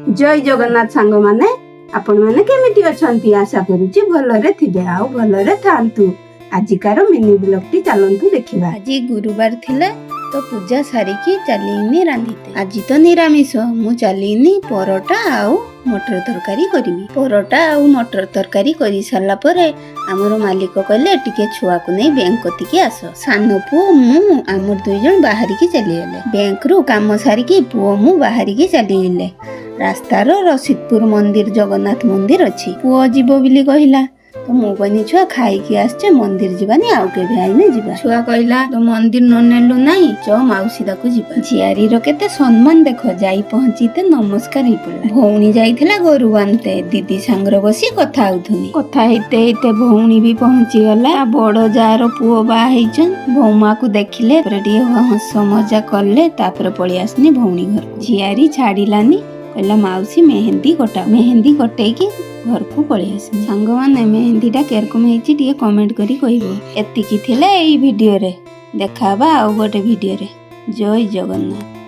जय जगन्नाथ सांग माने आपण माने केमिति अछंती आशा करूची भलरे थिबे आ भलरे थांतु। आजिकार मिनी ब्लॉग टी चलंतु देखिबा। आज गुरुवार थिला तो पूजा सारिकी चलीनी रांधिते। आज तो निरामिष मु चलीनी परोटा आउ मटर तरकारी करिमी। परोटा आउ मटर तरकारी करी सारला परे हमर मालिक कहले टिके छुआ को नै बैंक कतिकी आस। सान पु मु हमर दुई जन बाहरी की चली गेले। बैंक रु काम सारिकी पुओ मु बाहरी की चली गेले। रास्तार रसीदपुर मंदिर जगन्नाथ मंदिर अच्छी। पुओ जीव बिली कहला तो मु कहनी छुआ खाई आसचे मंदिर जीवानी आउ केबे आइने जीवा। छुआ कहला तो मंदिर न नेलु नाही चो माउसी दाकु जीवा। झियारी रो केते सम्मान देखो जाई पहुंचीते नमस्कार ही पड़ला। भौणी जाईथिला गोरु बांधते दीदी सांगर बसी कथा होथुनी। कथा हेते हेते भौणी भी पहुंची गला। बड़ जार पुओ बा हेचन। भौमा को देखिले परे हंस मजा करले तापर पळी आसनी भौणी घर। झियारी छाड़िलानी कहला माउसी मेहंदी कटा। मेहंदी कटे की घर को पळी आसे। सांग माने मेहंदी टा केरकम हेची टिके कमेंट करी कहिबो। एतिकी थिले एई वीडियो रे देखाबा आ गोटे वीडियो रे। जय जगन्नाथ।